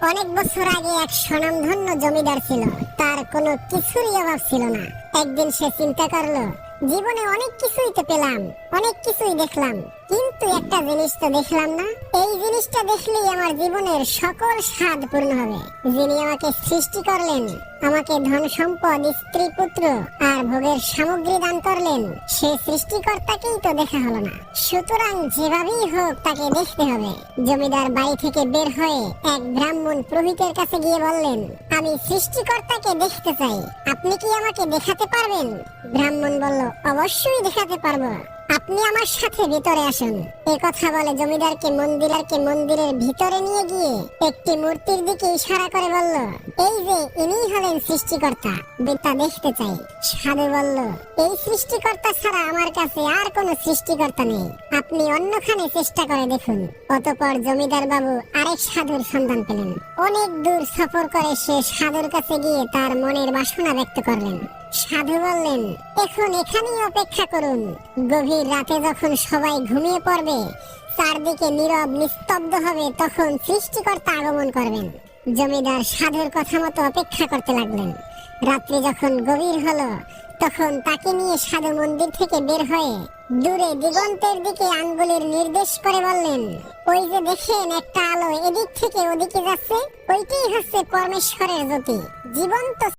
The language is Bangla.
অনেক বছর আগে এক স্বনামধন্য জমিদার ছিল। তার কোনো কিছুরই অভাব ছিল না। একদিন সে চিন্তা করলো, জীবনে অনেক কিছুই তো পেলাম, অনেক কিছুই দেখলাম, কিন্তু একটা জিনিস তো দেখলাম না। এই জিনিসটা দেখলেই আমার জীবনের সকল স্বাদ পূর্ণ হবে। যিনি আমাকে সৃষ্টি করলেন, আমাকে ধন সম্পদ, স্ত্রী পুত্র আর ভোগের সামগ্রী দান করলেন, সে সৃষ্টিকর্তাকেই তো দেখা হলো না। সুতরাং যেভাবেই হোক তাকে দেখতে হবে। জমিদার বাড়ি থেকে বের হয়ে এক ব্রাহ্মণ পুরোহিতের কাছে গিয়ে বললেন, আমি সৃষ্টিকর্তাকে দেখতে চাই, আপনি কি আমাকে দেখাতে পারবেন? ব্রাহ্মণ বলল, অবশ্যই দেখাতে পারবো, আপনি আমার সাথে ভিতরে আসুন। এ কথা বলে জমিদারকে মন্দিরের ভিতরে নিয়ে গিয়ে একটি মূর্তির দিকে ইশারা করে বলল, এই যে ইনিই হলেন সৃষ্টিকর্তা, তা দেখতে চাই। সাধু বলল, এই সৃষ্টিকর্তা ছাড়া আমার কাছে আর কোনো সৃষ্টিকর্তা নেই, আপনি অন্যখানে চেষ্টা করে দেখুন। অতঃপর জমিদার বাবু আরেক সাধুর সন্ধান পেলেন। অনেক দূর সফর করে সে সাধুর কাছে গিয়ে তার মনের বাসনা ব্যক্ত করলেন। সাধু বললেন, এখন এখানেই অপেক্ষা করুন, গভীর রাতে যখন সবাই ঘুমিয়ে পড়বে, চারদিকে নীরব নিস্তব্ধ হবে, তখন সৃষ্টিকর্তা আগমন করবেন। জমিদার সাধুর কথা মতো অপেক্ষা করতে লাগলেন। রাত্রি যখন গভীর হলো, তখন তাকে নিয়ে সাধু মন্দির থেকে বের হয়ে দূরে দিগন্তের দিকে আঙ্গুলের নির্দেশ করে বললেন, ওই যে দেখেন একটা আলো এদিক থেকে ওদিকে যাচ্ছে, ওইটাই হচ্ছে পরমেশ্বরের জ্যোতি, জীবন্ত